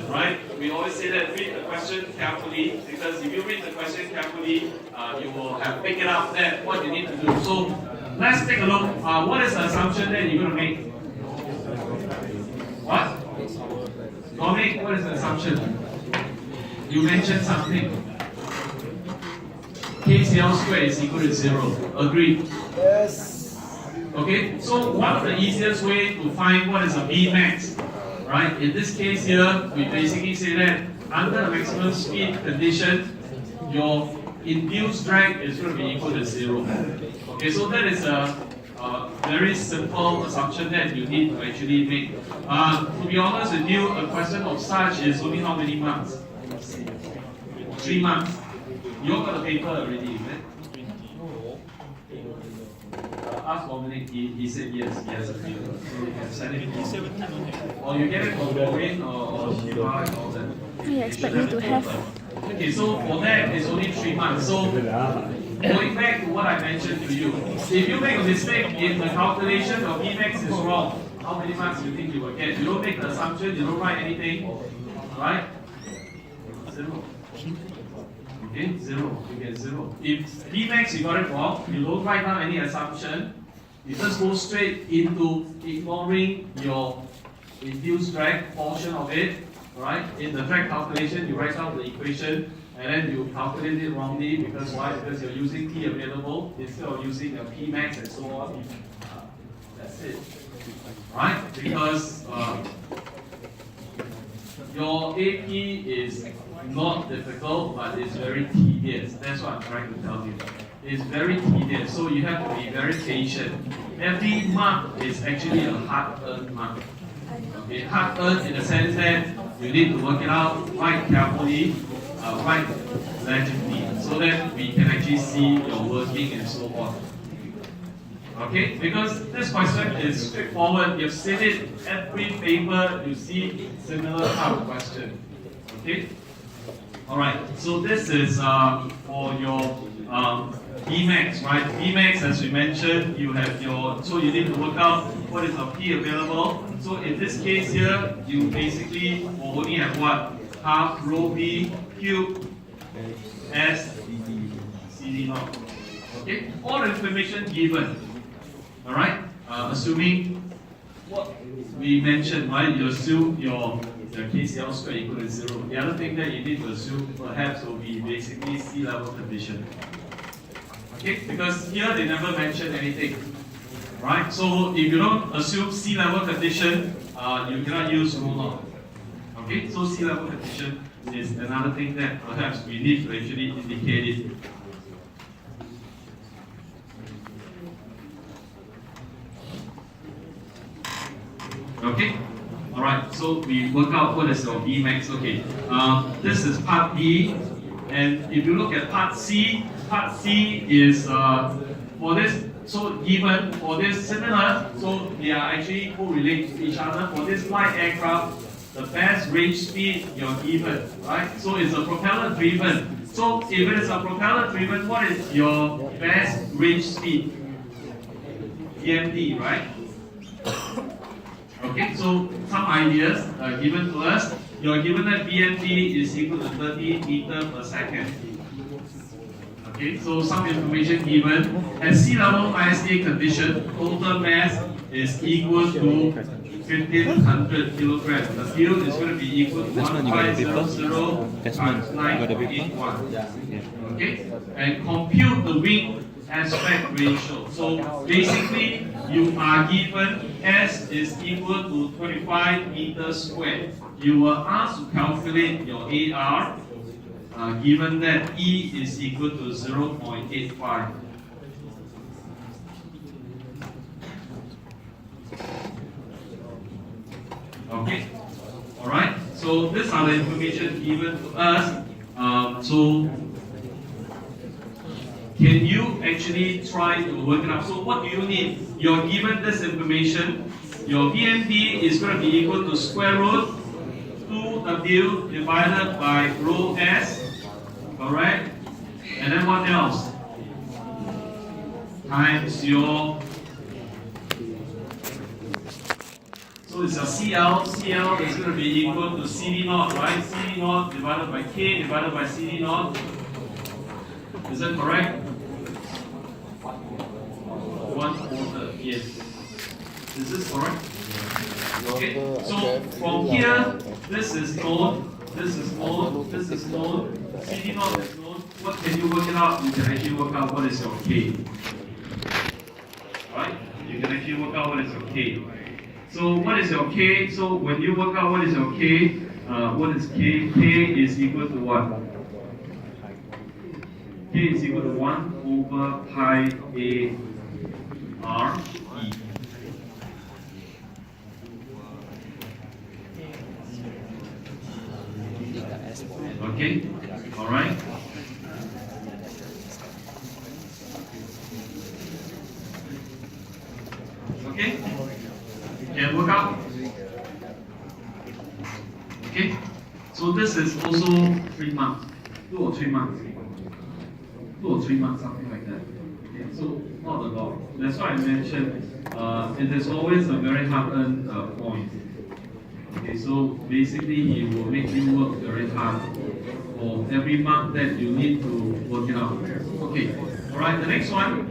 right? We always say that read the question carefully, because if you read the question carefully, you will have picked it up that what you need to do. So let's take a look. What is the assumption that you're going to make? What? Dominic, what is the assumption? You mentioned something. KCL squared is equal to 0. Agreed? Yes. Okay, so one of the easiest way to find what is a Vmax, right? In this case here, we basically say that under the maximum speed condition, your induced drag is going to be equal to 0. Okay, so that is a very simple assumption that you need to actually make. To be honest with you, a question of such is only how many marks? 3 marks. You all got the paper already, is it? Ask Dominic, he said yes, he has a few. So you can send it to or you get it from Maureen or Shiva and all that. You expect me to have? Okay, so for that, it's only 3 marks. So going back to what I mentioned to you, if you make a mistake in the calculation of Vmax is wrong, how many marks do you think you will get? You don't make the assumption, you don't write anything, right? 0. Okay, 0. You get 0. If Vmax you got it wrong, you don't write down any assumption. You just go straight into ignoring your induced drag portion of it. Right? In the drag calculation, you write down the equation and then you calculate it wrongly because why? Because you're using P available instead of using a P max and so on. That's it. Right? Because your AP is not difficult, but it's very tedious. That's what I'm trying to tell you. It's very tedious, so you have to be very patient. Every mark is actually a hard-earned mark. Okay, hard-earned in the sense that you need to work it out, write carefully, write legibly, so that we can actually see your working and so on. Okay, because this question is straightforward. You've seen it every paper. You see similar type of question. Okay. All right. So this is for your Vmax, right? Vmax, as we mentioned, you have your. So you need to work out what is the P available. So in this case here, you basically will only have what? Half rho V cubed S CD naught. Okay. All information given. All right. Assuming what we mentioned, right? You assume your KCL squared equal to 0. The other thing that you need to assume perhaps will be basically sea level condition. Okay, because here they never mention anything. Right? So if you don't assume sea level condition, you cannot use rho naught. Okay, so sea level condition is another thing that perhaps we need to actually indicate it. Okay? Alright, so we work out what is your Vmax. Okay, this is part B, and if you look at part C is for this, so given for this similar, so they are actually correlate to each other. For this light aircraft, the best range speed you're given, right? So it's a propeller driven. So if it is a propeller driven, what is your best range speed? VMD, right? Okay, so some ideas given to us. You are given that VMD is equal to 30 meters per second. Okay, so some information given. At sea level ISA condition, total mass is equal to 1500 kilograms. The field is going to be equal to 1500 times 9.81. Okay, and compute the wing aspect ratio. So basically, you are given S is equal to 25 meters squared. You were asked to calculate your AR, given that E is equal to 0.85. Okay, all right. So these are the information given to us. So can you actually try to work it out? So what do you need? You're given this information. Your VMD is going to be equal to square root 2W divided by rho S, correct? And then what else? Times your. So So it's a CL. CL is going to be equal to CD naught, right? CD naught divided by K divided by CD naught. Is that correct? 1/4. Yes. Is this correct? Okay. So from here, this is known. This is known. This is known. CD naught is known. What can you work it out? You can actually work out what is your K. Right? You can actually work out what is your K. So what is your K? So when you work out what is your K, what is K? K is equal to what? K is equal to 1/pi A R E. Okay? Alright? Okay? Can work out? Okay? So this is also 3 months. 2 or 3 months. 2 or 3 months, something like that. Okay? So not a lot. That's why I mentioned it is always a very hard-earned point. Okay, so basically he will make you work very hard for every month that you need to work it out. Okay, alright, the next one.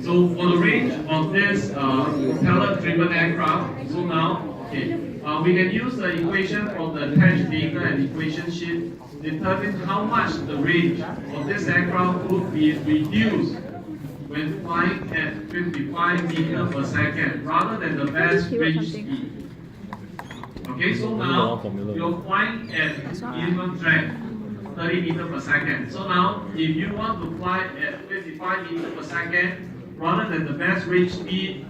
So for the range of this propeller-driven aircraft, so now, okay, we can use the equation from the attached data and equation sheet, determine how much the range of this aircraft would be reduced when flying at 55 meters per second rather than the best range speed. Okay, so now you're flying at minimum drag 30 meters per second. So now, if you want to fly at 55 meters per second, rather than the best range speed,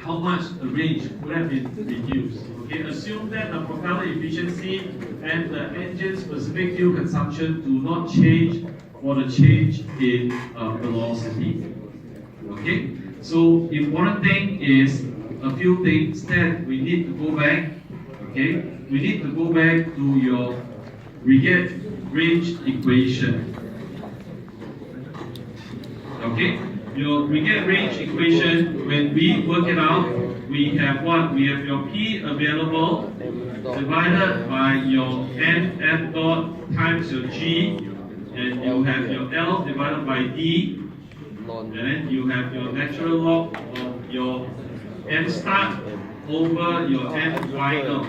how much the range would have been reduced. Okay, assume that the propeller efficiency and the engine specific fuel consumption do not change for the change in velocity. Okay, so important thing is a few things that we need to go back. Okay, we need to go back to your get range equation. Okay, your get range equation, when we work it out, we have what? We have your P available divided by your F dot times your G, and you have your L divided by D, and then you have your natural log of your M start over your M final.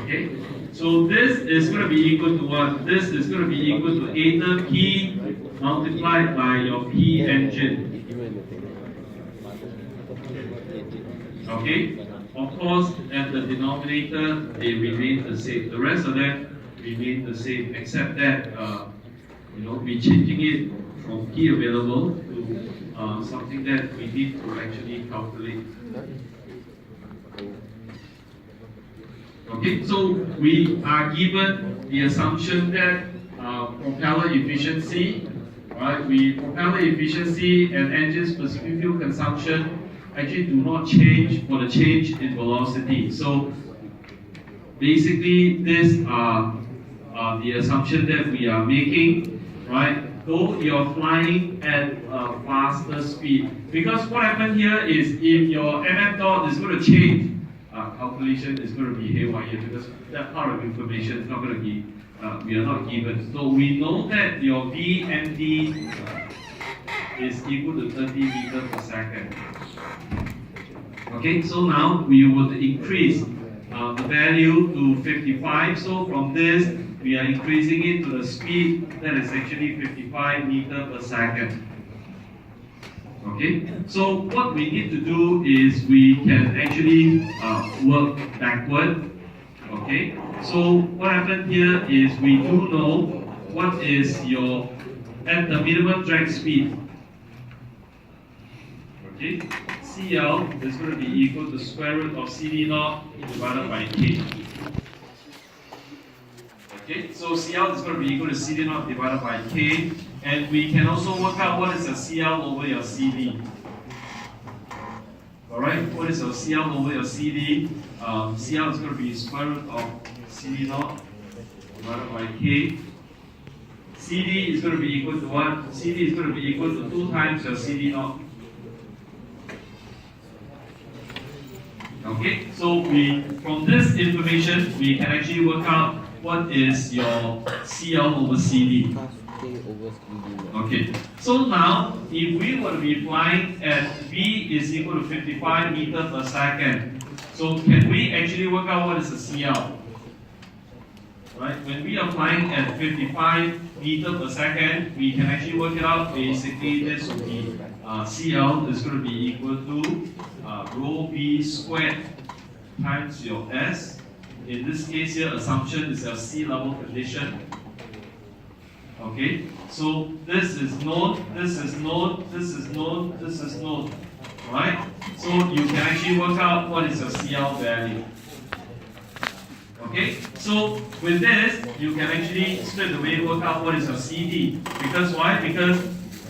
Okay, so this is going to be equal to what? This is going to be equal to eta P multiplied by your P engine. Okay, of course, at the denominator, they remain the same. The rest of them remain the same, except that we're changing it from P available to something that we need to actually calculate. Okay, so we are given the assumption that propeller efficiency, right? Propeller efficiency and engine specific fuel consumption actually do not change for the change in velocity. So basically, these are the assumption that we are making, right? Though you're flying at a faster speed. Because what happened here is if your MM dot is going to change, calculation is going to be haywire because that part of information is not going to be, we are not given. So we know that your VMD is equal to 30 meters per second. Okay, so now we would increase the value to 55. So from this, we are increasing it to the speed that is actually 55 meters per second. Okay, so what we need to do is we can actually work backward. Okay, so what happened here is we do know what is your at the minimum drag speed. Okay, CL is going to be equal to square root of CD naught divided by K. Okay, so CL is going to be equal to CD naught divided by K, and we can also work out what is the CL over your CD. Alright, what is your CL over your CD? CL is going to be square root of CD naught divided by K. CD is going to be equal to what? CD is going to be equal to 2 times your CD naught. Okay, so from this information, we can actually work out what is your CL over CD. Okay, so now if we were to be flying at V is equal to 55 meters per second, so can we actually work out what is the CL? Right, when we are flying at 55 meters per second, we can actually work it out. Basically, this will be CL is going to be equal to rho V squared times your S. In this case here, assumption is your sea level condition. Okay, so this is known, this is known, this is known, this is known. Right? So you can actually work out what is your CL value. Okay, so with this, you can actually straight away work out what is your CD. Because why? Because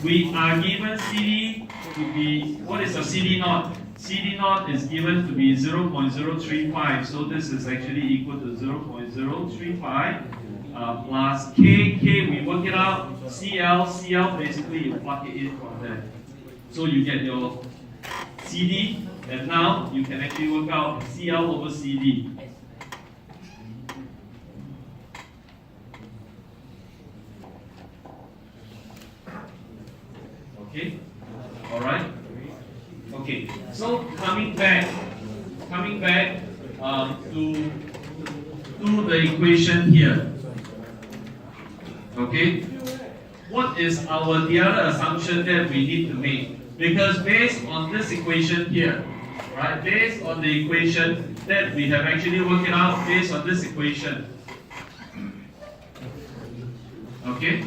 we are given CD to be, what is your CD naught? CD naught is given to be 0.035, so this is actually equal to 0.035 plus K, we work it out, CL, basically you plug it in from there. So you get your CD, and now you can actually work out CL over CD. Okay, all right. Okay, so coming back to the equation here. Okay, what is the other assumption that we need to make? Because based on this equation here, right? Based on the equation that we have actually worked it out, based on this equation. Okay.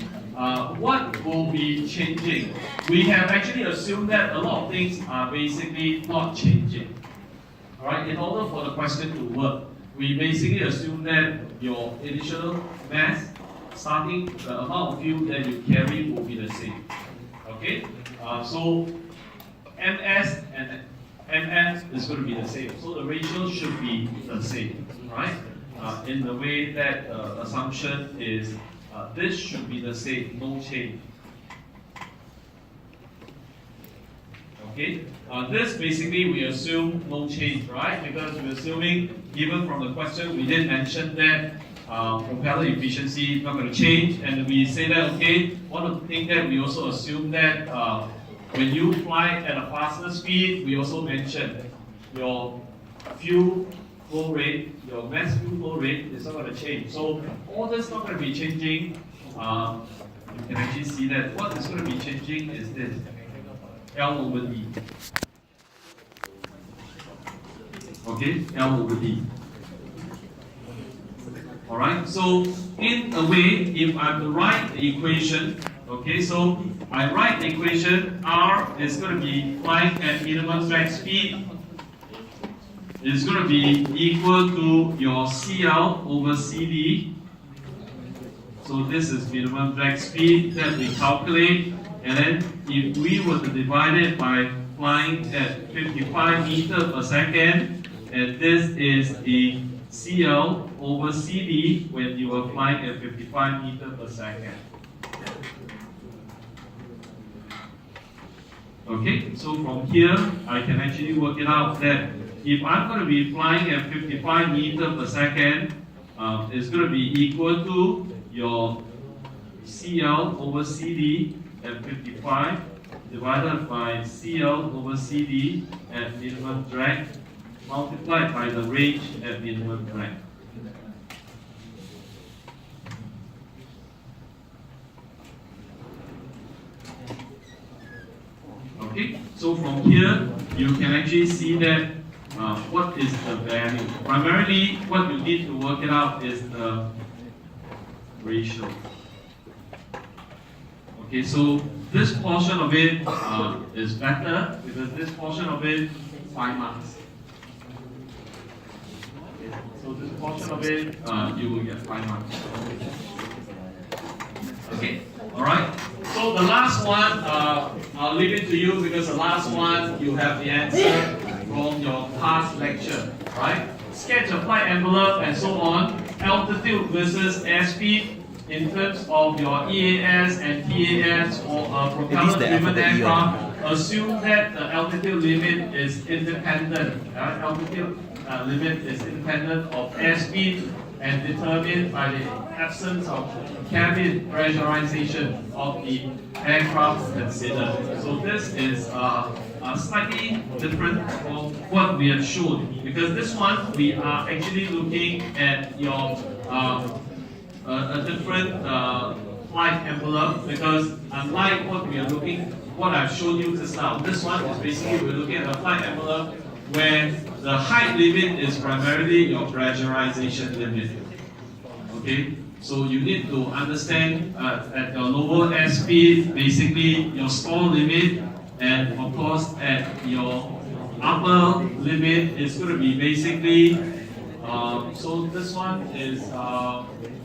What will be changing? We have actually assumed that a lot of things are basically not changing. Alright, in order for the question to work, we basically assume that your initial mass, starting the amount of fuel that you carry will be the same. Okay? So MS and MS is going to be the same. So the ratio should be the same. Right? In the way that assumption is this should be the same, no change. Okay, this basically we assume no change, right? Because we're assuming, given from the question, we did mention that propeller efficiency is not going to change, and we say that, okay, one of the things that we also assume that when you fly at a faster speed, we also mentioned your fuel flow rate, your mass fuel flow rate is not going to change. So all this is not going to be changing. You can actually see that what is going to be changing is this, L over D. Okay, L over D. Alright, so in a way, if I'm to write the equation, okay, so I write the equation, R is going to be flying at minimum drag speed. It's going to be equal to your CL over CD. So this is minimum drag speed that we calculate. And then if we were to divide it by flying at 55 meters per second, and this is the CL over CD when you are flying at 55 meters per second. Okay, so from here, I can actually work it out that if I'm going to be flying at 55 meters per second, it's going to be equal to your CL over CD at 55 divided by CL over CD at minimum drag multiplied by the range at minimum drag. Okay, so from here you can actually see that what is the value. Primarily, what you need to work it out is the ratio. Okay, so this portion of it is better because this portion of it 5 marks. Okay, so this portion of it you will get 5 marks. Okay, all right. So the last one I'll leave it to you because the last one you have the answer from your past lecture, right? Sketch a flight envelope and so on, altitude versus airspeed in terms of your EAS and TAS or propeller-driven aircraft. assume that the altitude limit is independent. Altitude limit is independent of airspeed and determined by the absence of cabin pressurization of the aircraft considered. So this is slightly different from what we have shown, because this one we are actually looking at your a different flight envelope, because unlike what I've shown you just now, this one is basically we're looking at a flight envelope where the height limit is primarily your pressurization limit. Okay, so you need to understand at your lower airspeed, basically your stall limit, and of course at your upper limit is going to be basically. So this one is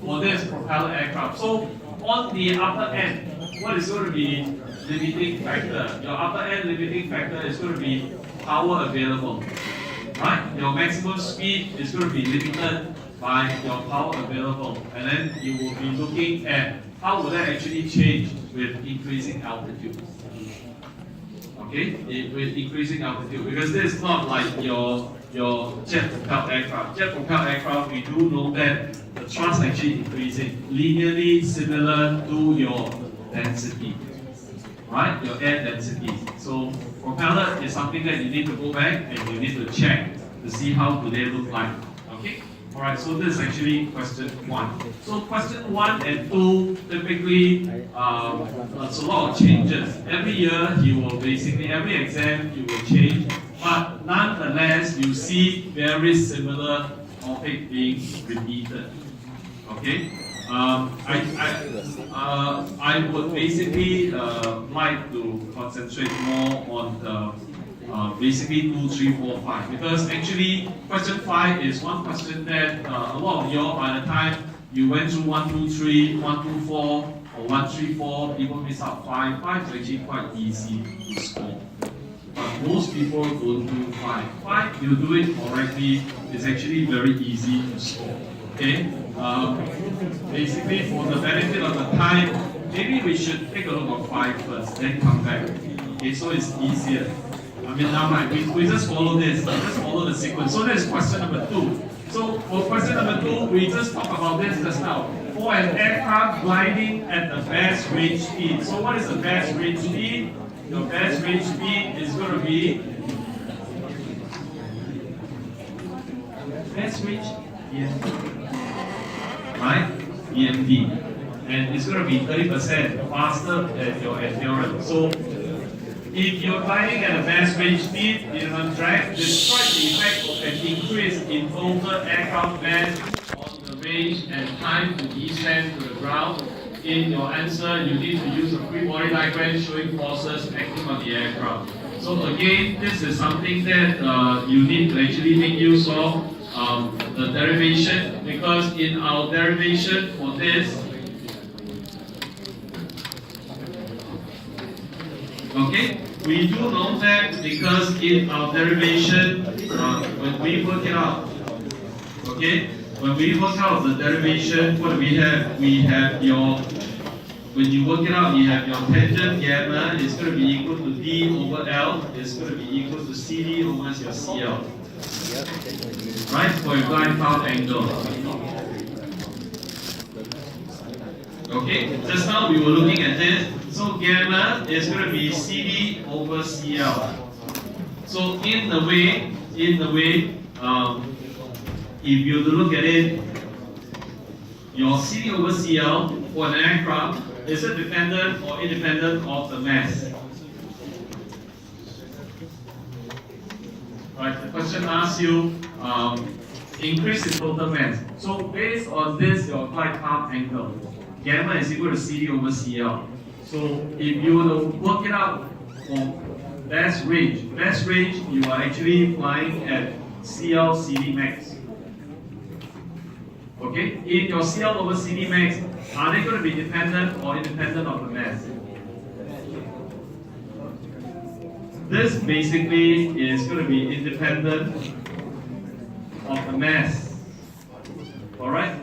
for this propeller aircraft. So on the upper end, what is going to be limiting factor? Your upper end limiting factor is going to be power available, right? Your maximum speed is going to be limited by your power available, and then you will be looking at how will that actually change with increasing altitude. Okay, with increasing altitude, because this is not like your jet propelled aircraft. Jet propelled aircraft, we do know that the thrust actually increasing linearly similar to your density, right? Your air density. So propeller is something that you need to go back and you need to check to see how do they look like. Okay. Alright, so this is actually question 1. So question 1 and 2, typically, there's a lot of changes. Every year, every exam, you will change. But nonetheless, you see very similar topic being repeated. Okay? I would basically like to concentrate more on the basically 2, 3, 4, 5, because actually question 5 is one question that a lot of y'all, by the time you went through 1, 2, 3, 1, 2, 4, or 1, 3, 4, people miss out 5. 5 is actually quite easy to score. But most people don't do 5. 5, you do it correctly, it's actually very easy to score. Okay? Basically, for the benefit of the time, maybe we should take a look at 5 first, then come back. Okay, so it's easier. I mean, now right, we just follow this, just follow the sequence. So that's question number 2. So for question number 2, we just talked about this just now. For an aircraft gliding at the best range speed. So what is the best range speed? The best range speed is going to be best range right? EMD. And it's going to be 30% faster than your endurance. So if you're gliding at a best range speed in on track, despite the effect of an increase in total aircraft mass on the range and time to descend to the ground, in your answer you need to use a free body diagram showing forces acting on the aircraft. So again, this is something that you need to actually make use of the derivation, because in our derivation for this, okay, we do know that because in our derivation, when we work it out, okay, when we work out the derivation, what do we have? We have your, when you work it out, you have your tangent gamma is going to be equal to D over L, is going to be equal to CD over your CL. Right, for your glide path angle. Okay, just now we were looking at this. So gamma is going to be CD over CL. So in the way, if you look at it, your CD over CL for an aircraft, is it dependent or independent of the mass? Right, the question asks you, increase in total mass. So based on this, your glide path angle, gamma is equal to CD over CL. So if you were to work it out for best range, you are actually flying at CL CD max. Okay, in your CL over CD max, are they going to be dependent or independent of the mass? This basically is going to be independent of the mass. Alright?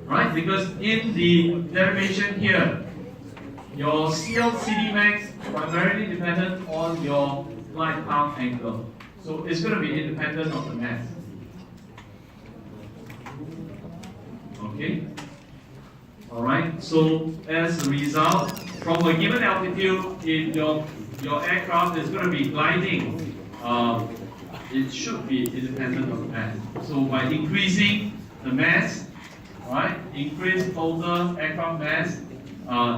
Right? Because in the derivation here, your CL CD max primarily dependent on your glide path angle. So it's going to be independent of the mass. Okay? Alright, so as a result, from a given altitude, if your aircraft is going to be gliding, it should be independent of the mass. So by increasing the mass, right, increase total aircraft mass,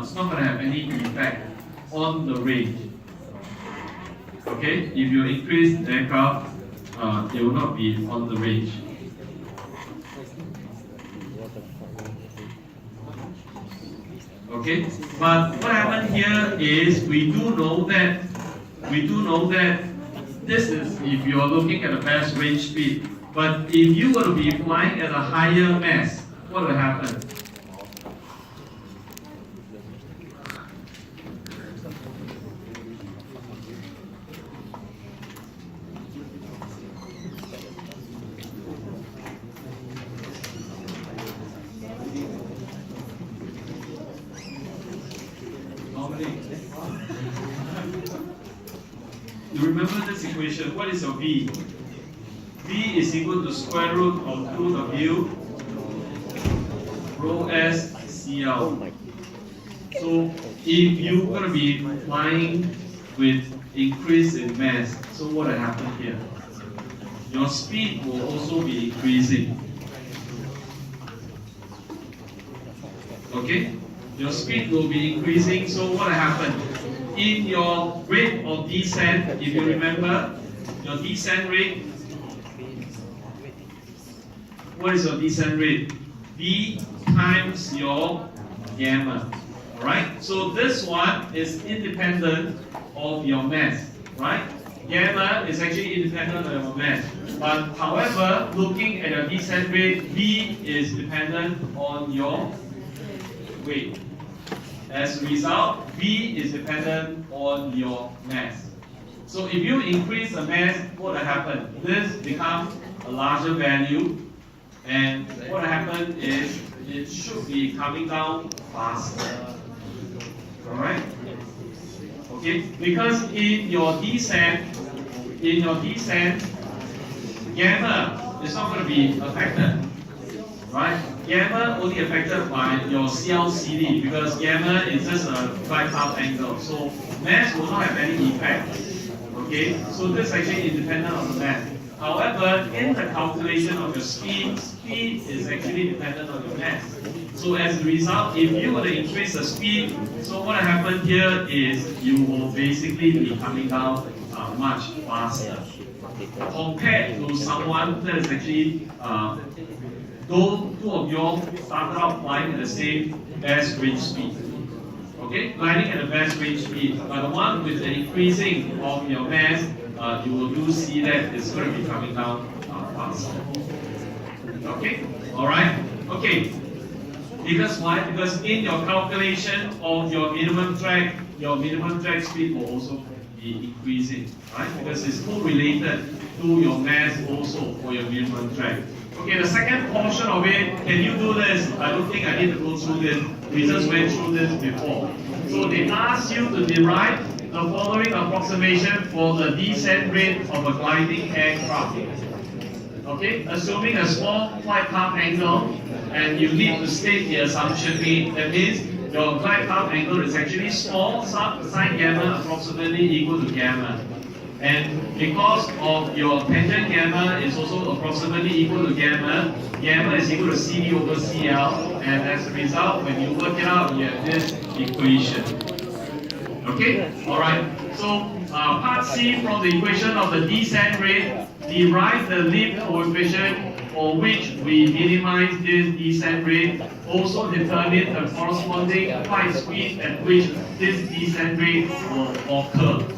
it's not going to have any effect on the range. Okay, if you increase the aircraft, it will not be on the range. Okay, but what happened here is we do know that this is if you are looking at the best range speed. But if you were to be flying at a higher mass, what will happen? You remember this equation? What is your V? V is equal to square root of 2W rho S CL. So if you're going to be flying with increase in mass, so what will happen here? Your speed will also be increasing. Okay? Your speed will be increasing, so what will happen? In your rate of descent, if you remember, your descent rate, what is your descent rate? V times your gamma. Alright? So this one is independent of your mass. Right? Gamma is actually independent of your mass. But however, looking at your descent rate, V is dependent on your weight. As a result, V is dependent on your mass. So if you increase the mass, what will happen? This becomes a larger value, and what will happen is it should be coming down faster. Alright? Okay? Because in your descent, gamma is not going to be affected. Right? Gamma only affected by your CLCD because gamma is just a glide path angle. So mass will not have any effect. Okay? So this is actually independent of the mass. However, in the calculation of your speed is actually dependent on your mass. So as a result, if you were to increase the speed, so what happened here is you will basically be coming down much faster compared to someone that is actually those two of you all started out flying at the same best range speed. Okay, gliding at the best range speed. But the one with the increasing of your mass, you will do see that it's going to be coming down faster. Okay, alright? Okay, because why? Because in your calculation of your minimum drag speed will also be increasing, right? Because it's correlated to your mass also for your minimum drag. Okay, the second portion of it, can you do this? I don't think I need to go through this. We just went through this before. So they ask you to derive the following approximation for the descent rate of a gliding aircraft. Okay, assuming a small flight path angle, and you need to state the assumption made. That means your glide path angle is actually small, sine gamma approximately equal to gamma. And because of your tangent gamma is also approximately equal to gamma, gamma is equal to CD over CL, and as a result, when you work it out, you have this equation. Okay? Alright, so part C from the equation of the descent rate, derive the lift coefficient for which we minimize this descent rate, also determine the corresponding flight speed at which this descent rate will occur.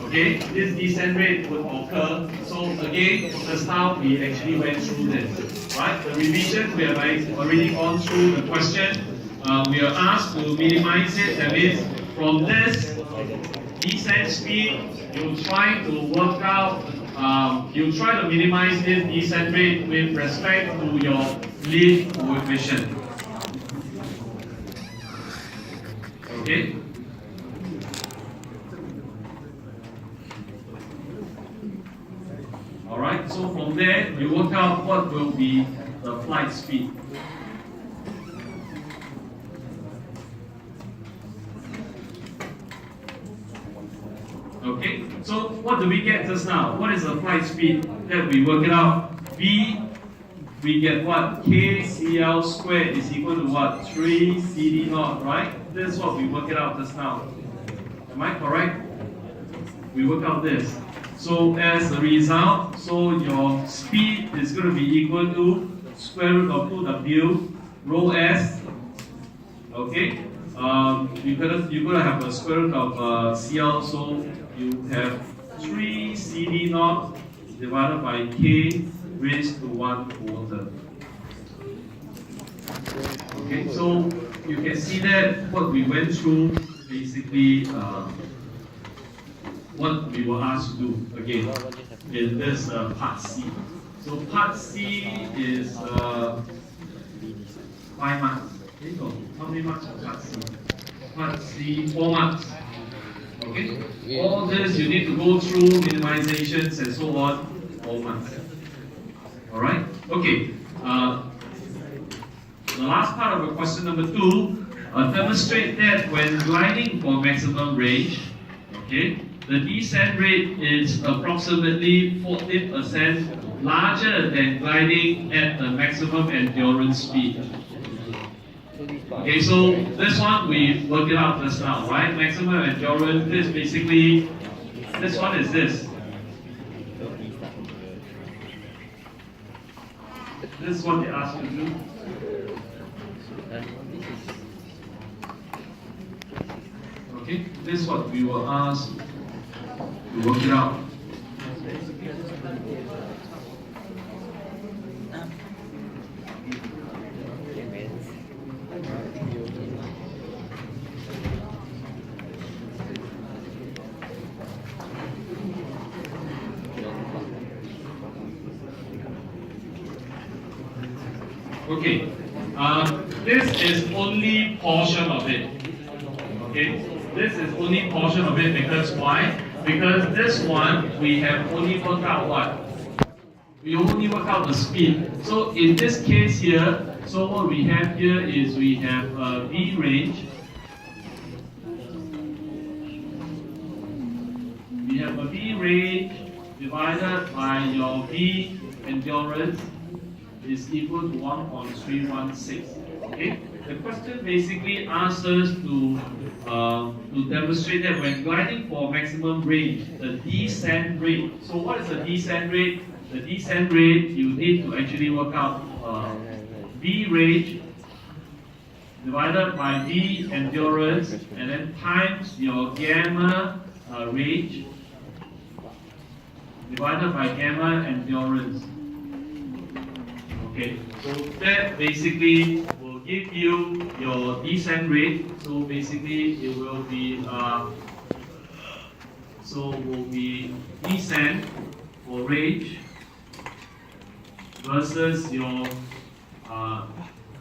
Okay, this descent rate would occur. So again, just now we actually went through this, right? The revision, we have already gone through the question. We are asked to minimize it. That means from this descent speed, you try to work out, you try to minimize this descent rate with respect to your lift coefficient. Okay? Alright, so from there, you work out what will be the flight speed. Okay, so what do we get just now? What is the flight speed that we work it out? V, we get what? KCL squared is equal to what? 3 CD naught, right? This is what we work it out just now. Am I correct? We work out this. So as a result, so your speed is going to be equal to square root of 2W rho S. Okay, you're gonna have a square root of CL, so you have 3 CD naught divided by K raised to 1/4. Okay, so you can see that what we went through basically what we were asked to do again in this part C. So part C is 5 marks. Okay, no, how many marks for part C? Part C, 4 marks. Okay, all this you need to go through minimizations and so on, 4 marks. All right. Okay. The last part of the question number 2, demonstrate that when gliding for maximum range, okay, the descent rate is approximately 14% larger than gliding at the maximum endurance speed. Okay, so this one we worked it out just now, right? Maximum endurance, this basically, this one is this. This is what they ask you to do. Okay, this is what we were asked to work it out. Okay, this is only portion of it. Okay, this is only portion of it because why? Because this one we have only worked out what? We only work out the speed. So in this case here, so what we have here is we have V range. We have a V range divided by your V endurance is equal to 1.316. Okay? The question basically asks us to demonstrate that when gliding for maximum range, the descent rate. So what is the descent rate? The descent rate, you need to actually work out V range divided by V endurance and then times your gamma range divided by gamma endurance. Okay, so that basically will give you your descent rate. So basically it will be descent for range versus your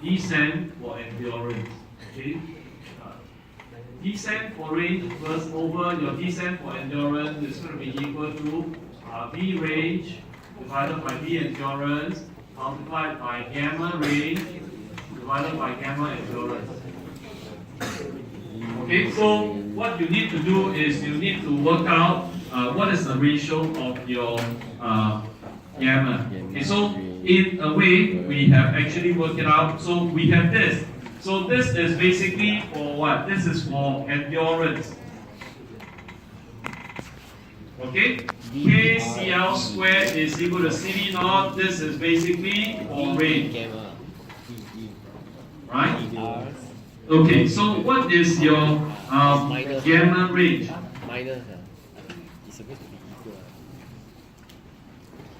descent for endurance. Okay, descent for range versus over your descent for endurance is going to be equal to V range divided by V endurance multiplied by gamma range divided by gamma endurance. Okay, so what you need to do is you need to work out what is the ratio of your gamma. Okay, so in a way we have actually worked it out. So we have this. So this is basically for what? This is for endurance. Okay, KCL squared is equal to CD naught. This is basically for range. Right? Okay, so what is your gamma range?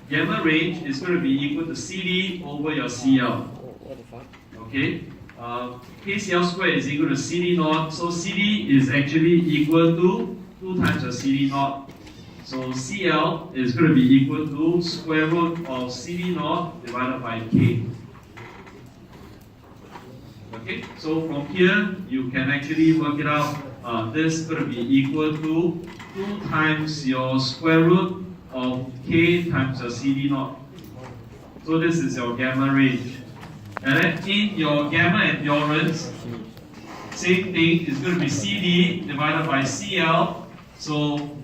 Gamma range is going to be equal to CD over your CL. Okay, KCL squared is equal to CD naught. So CD is actually equal to 2 times your CD naught. So CL is going to be equal to square root of CD naught divided by K. Okay, so from here you can actually work it out. This is going to be equal to 2 times your square root of K times your CD naught. So this is your gamma range. And then in your gamma endurance, same thing, is going to be CD divided by CL. So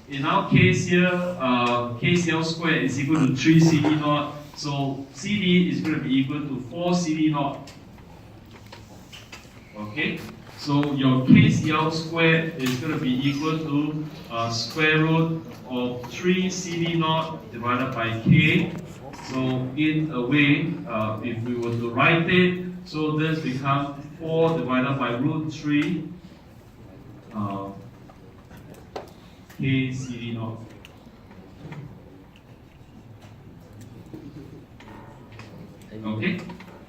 in our case here, KCL squared is equal to 3 CD naught. So CD is going to be equal to 4 CD naught. Okay? So your KCL squared is going to be equal to square root of 3 CD naught divided by K. So in a way, if we were to write it, so this becomes 4 divided by root 3 K CD naught. Okay?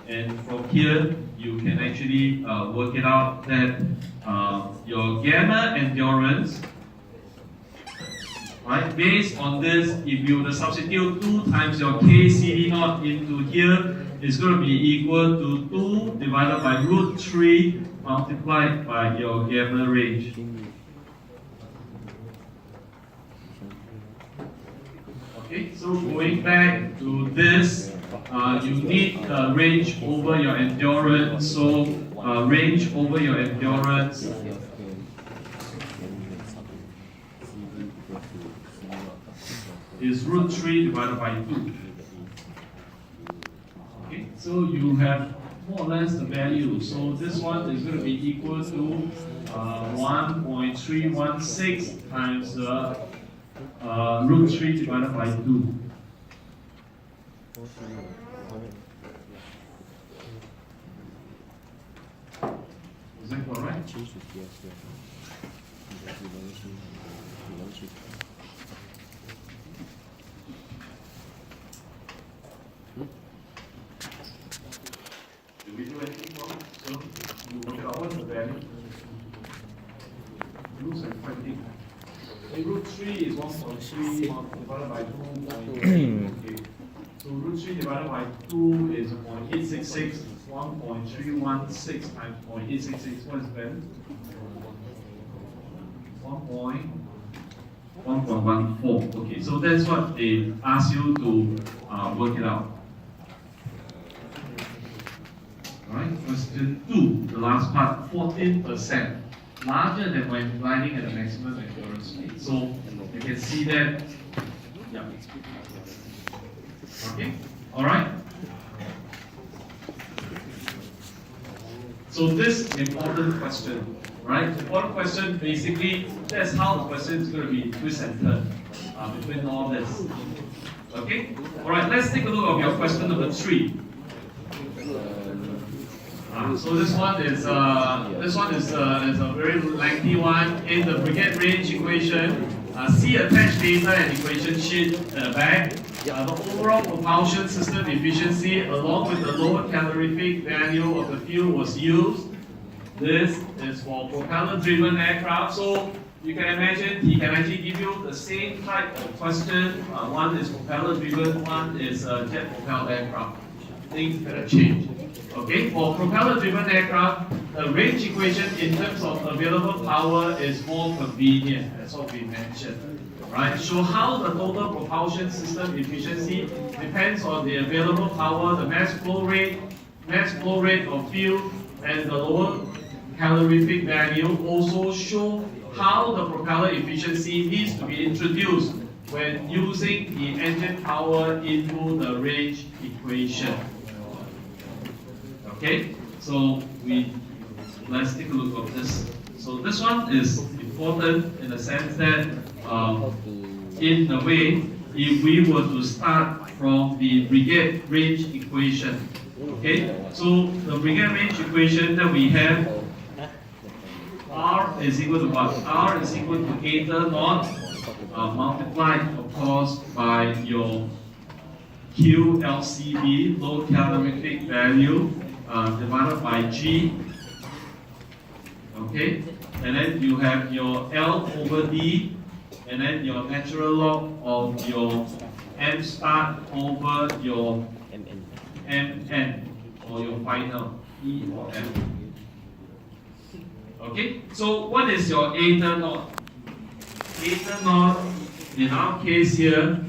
And from here, you can actually work it out that your gamma endurance, right, based on this, if you were to substitute 2 times your K CD naught into here, it's going to be equal to 2 divided by root 3 multiplied by your gamma range. Okay, so going back to this, you need range over your endurance. So range over your endurance is root 3 divided by 2. Okay, so you have more or less the value. So this one is going to be equal to 1.316 times root 3 divided by 2. Is that correct? Do we do anything wrong? So you work it out, what's the value? Rules are quite big. Root 3 is 1.3 divided by 2. Okay. So root 3 divided by 2 is 0.866. 1.316 times 0.866. What is the value? 1.14. Okay, so that's what they ask you to work it out. Alright, question 2, the last part, 14%. Larger than when gliding at the maximum endurance speed. So you can see that. Yeah. Okay. All right. So this important question, right? Important question. Basically, that's how the question is going to be twist and turn between all this. Okay. All right. Let's take a look at your question number 3. So this one is a very lengthy one. In the brigade range equation, see attached data and equation sheet at the back. The overall propulsion system efficiency, along with the lower calorific value of the fuel, was used. This is for propeller-driven aircraft. So you can imagine he can actually give you the same type of question. One is propeller-driven, one is jet-propelled aircraft. Things better change. Okay, for propeller-driven aircraft, the range equation in terms of available power is more convenient. That's what we mentioned. Right? So how the total propulsion system efficiency depends on the available power, the mass flow rate of fuel, and the lower calorific value also show how the propeller efficiency needs to be introduced when using the engine power into the range equation. Okay, so let's take a look at this. So this one is important in the sense that, in a way, if we were to start from the brigade range equation, okay, so the brigade range equation that we have, R is equal to what? R is equal to eta naught multiplied, of course, by your QLCV, low calorific value, divided by G. Okay, and then you have your L over D, and then your natural log of your M start over your MN, or your final E or M. Okay, so what is your eta naught? Eta naught in our case here,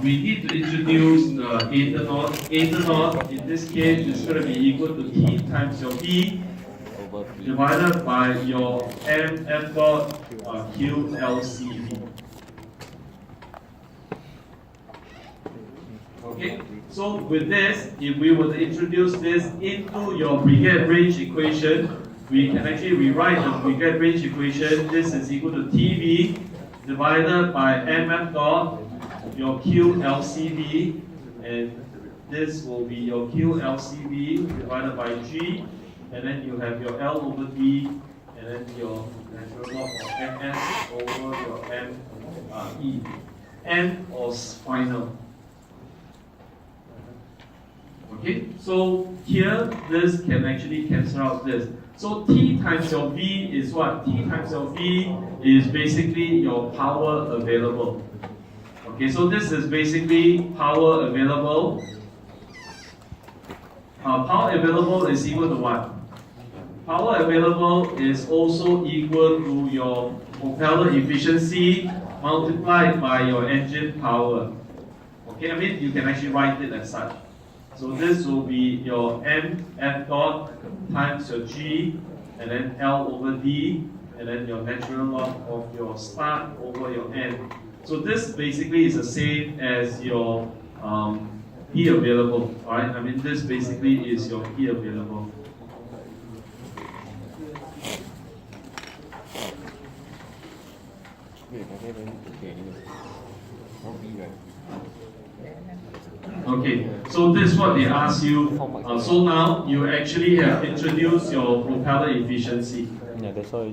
we need to introduce the eta naught. Eta naught in this case is going to be equal to T times your V divided by your M dot Q LCV. Okay, so with this, if we were to introduce this into your brigade range equation, we can actually rewrite the brigade range equation. This is equal to TV divided by MM dot your QLCV, and this will be your QLCV divided by G, and then you have your L over D, and then your natural log of MS over your ME. N or final. Okay, so here this can actually cancel out this. So T times your V is what? T times your V is basically your power available. Okay, so this is basically power available. Power available is equal to what? Power available is also equal to your propeller efficiency multiplied by your engine power. Okay, I mean you can actually write it as such. So this will be your M F dot times your G, and then L over D, and then your natural log of your start over your N. So this basically is the same as your P available. Alright, I mean this basically is your P available. Okay, so this is what they ask you. So now you actually have introduced your propeller efficiency. So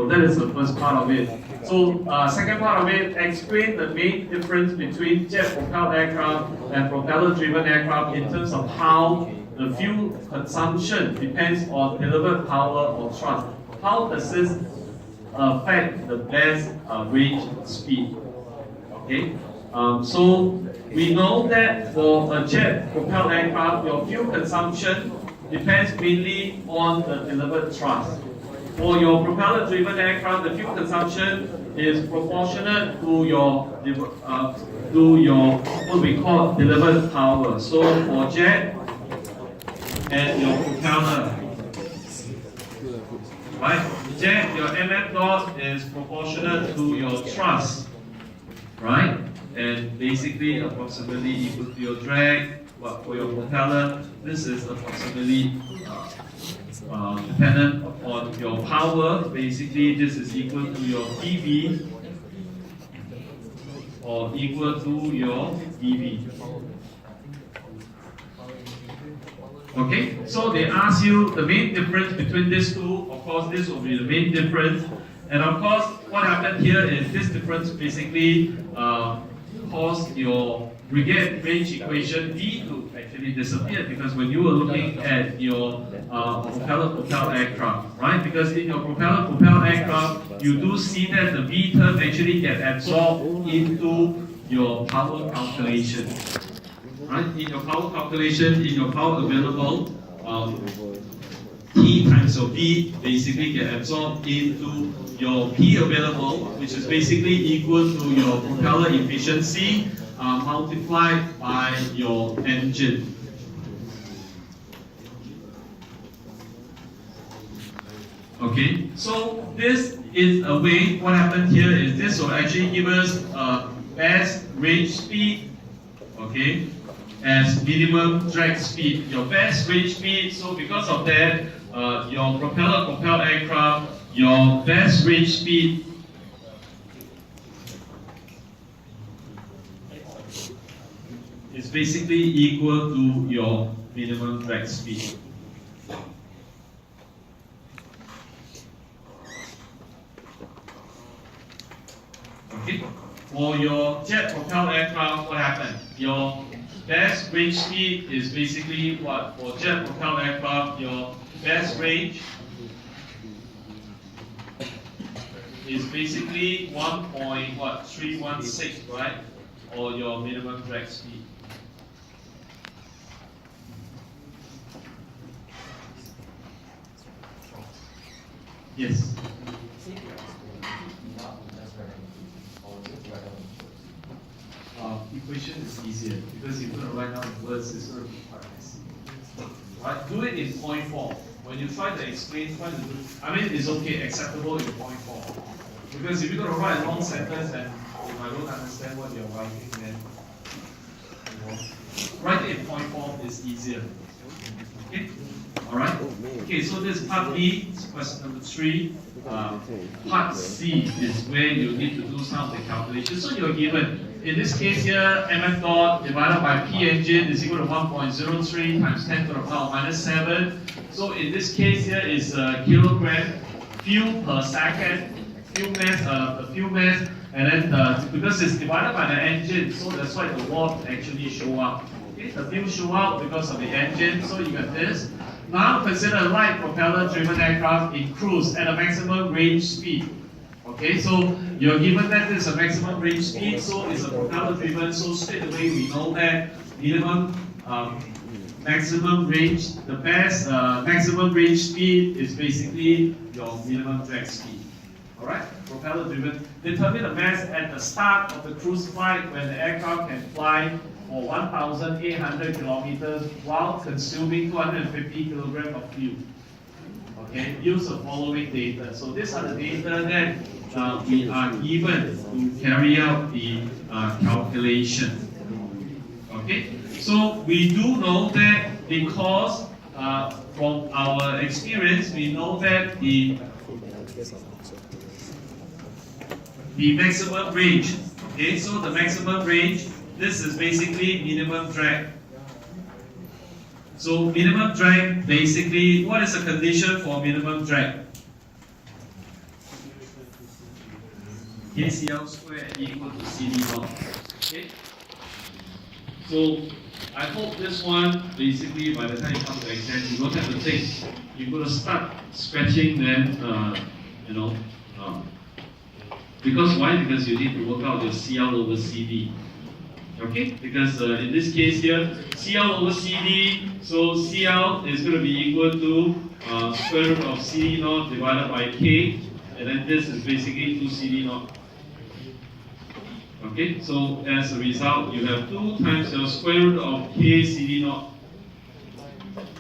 that is the first part of it. So second part of it, explain the main difference between jet-propelled aircraft and propeller-driven aircraft in terms of how the fuel consumption depends on delivered power or thrust. How does this affect the best range speed? Okay, so we know that for a jet-propelled aircraft, your fuel consumption depends mainly on the delivered thrust. For your propeller-driven aircraft, the fuel consumption is proportionate to your what we call delivered power. So for jet and your propeller, right? Jet, your MF dot is proportionate to your thrust, right? And basically approximately equal to your drag. But for your propeller, this is approximately dependent upon your power. Basically, this is equal to your PV or equal to your EV. Okay, so they ask you the main difference between these two. Of course, this will be the main difference. And of course, what happened here is this difference basically caused your brigade range equation V to actually disappear, because when you were looking at your propeller aircraft, right? Because in your propeller aircraft, you do see that the V term actually get absorbed into your power calculation, right? In your power calculation, in your power available, T times your V basically get absorbed into your P available, which is basically equal to your propeller efficiency multiplied by your engine. Okay, so this is a way, what happened here is this will actually give us best range speed, okay, as minimum drag speed. Your best range speed, so because of that, your propelled aircraft, your best range speed is basically equal to your minimum drag speed. Okay, for your jet propelled aircraft, what happened? Your best range speed is basically what? For jet propelled aircraft, your best range is basically 1.316, right? Or your minimum drag speed. Yes. equation is easier because you're going to write down the words, it's going to be quite messy. Right? Do it in point form. When you try to explain, try to do, I mean, it's okay, acceptable in point form. Because if you're going to write a long sentence and if I don't understand what you're writing, then write it in point form is easier. Okay? Alright? Okay, so this part B, question number 3. Part C is where you need to do some of the calculations. So you're given, in this case here, mf dot divided by P engine is equal to 1.03 times 10 to the power minus 7. So in this case here is kilogram fuel per second, fuel mass, and then because it's divided by the engine, so that's why the watt actually show up. Okay, the fuel show up because of the engine, so you got this. Now consider a light propeller-driven aircraft in cruise at a maximum range speed. Okay, so you're given that this is a maximum range speed, so it's a propeller-driven, so straight away we know that minimum maximum range, the best maximum range speed is basically your minimum drag speed. Alright, propeller-driven. Determine the mass at the start of the cruise flight when the aircraft can fly for 1,800 kilometers while consuming 250 kilograms of fuel. Okay, use the following data. So these are the data that we are given to carry out the calculation. Okay, so we do know that because from our experience, we know that the maximum range. Okay, so the maximum range. This is basically minimum drag. So minimum drag, basically, what is the condition for minimum drag? KCL squared equal to CD naught. Okay? So I hope this one, basically, by the time you come to exam, you don't have to think. You're going to start scratching then, because why? Because you need to work out your CL over CD. Okay, because in this case here, CL over CD, so CL is going to be equal to square root of CD naught divided by K, and then this is basically 2 CD naught. Okay, so as a result, you have 2 times your square root of K CD naught.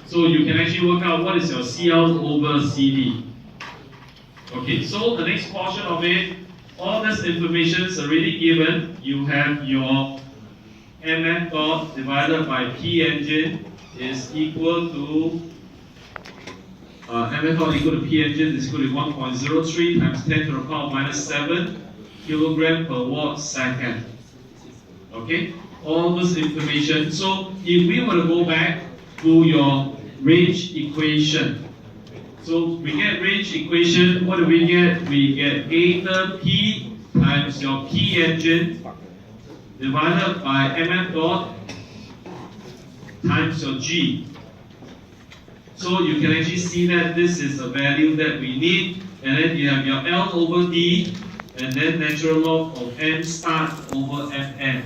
So you can actually work out what is your CL over CD. Okay, so the next portion of it, all this information is already given. You have your mf dot divided by P engine is equal to mf dot equal to P engine is equal to 1.03 times 10 to the power minus 7 kilogram per watt second. Okay, all this information. So if we were to go back to your range equation, so we get range equation. What do we get? We get eta P times your P engine divided by mf dot times your G. So you can actually see that this is a value that we need, and then you have your L over D, and then natural log of M start over Fn.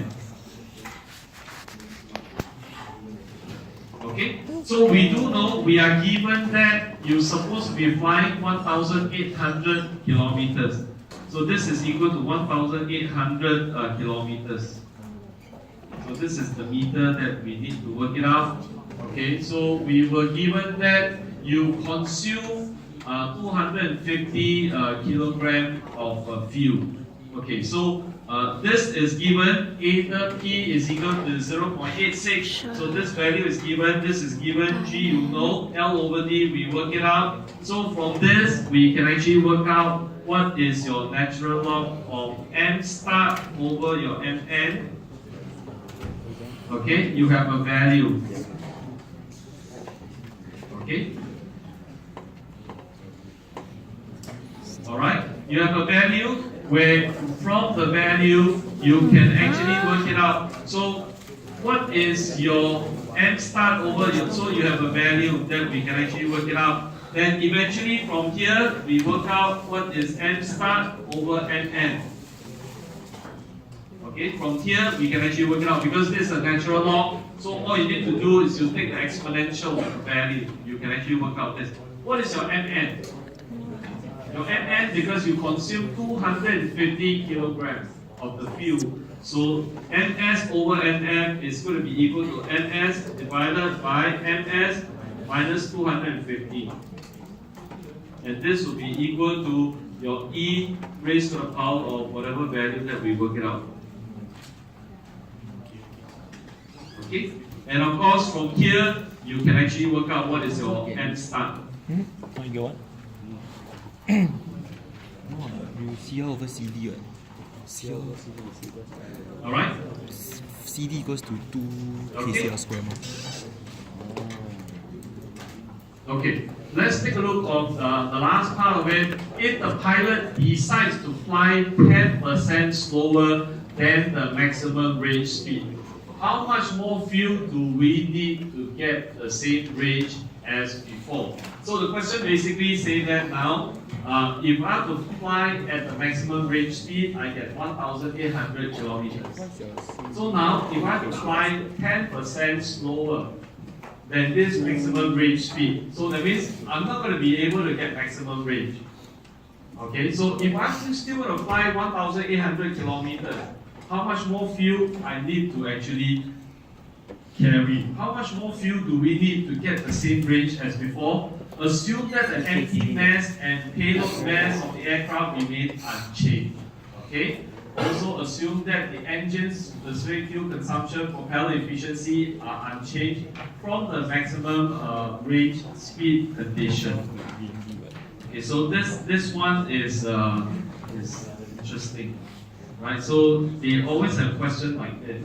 Okay, so we do know we are given that you're supposed to be flying 1,800 kilometers. So this is equal to 1,800 kilometers. So this is the meter that we need to work it out. Okay, so we were given that you consume 250 kilogram of fuel. Okay, so this is given, eta P is equal to 0.86. So this value is given, this is given, G you know, L over D we work it out. So from this we can actually work out what is your natural log of M start over your Mn. Okay, you have a value. Okay. Alright, you have a value where from the value you can actually work it out. So what is your M start over your, so you have a value that we can actually work it out. Then eventually from here we work out what is M start over Mn. Okay, from here we can actually work it out because this is a natural log. So all you need to do is you take the exponential value. You can actually work out this. What is your Mn? Your Mn, because you consume 250 kilograms of the fuel. So ns over nm is going to be equal to ns divided by ms minus 250. And this will be equal to your e raised to the power of whatever value that we work it out. Okay? And of course, from here, you can actually work out what is your n start. You get what? You CL over CD, right? CL over CD. Alright? CD equals to 2 KCL square. Okay, let's take a look of the last part of it. If the pilot decides to fly 10% slower than the maximum range speed, how much more fuel do we need to get the same range as before? So the question basically says that now, if I have to fly at the maximum range speed, I get 1,800 kilometers. So now, if I have to fly 10% slower than this maximum range speed, so that means I'm not going to be able to get maximum range. Okay, so if I'm still going to fly 1,800 kilometers, how much more fuel I need to actually carry? How much more fuel do we need to get the same range as before? Assume that the empty mass and payload mass of the aircraft remain unchanged. Okay? Also assume that the engine's specific fuel consumption, propeller efficiency are unchanged from the maximum range speed condition. Okay, so this one is interesting, right? So they always have questions like this.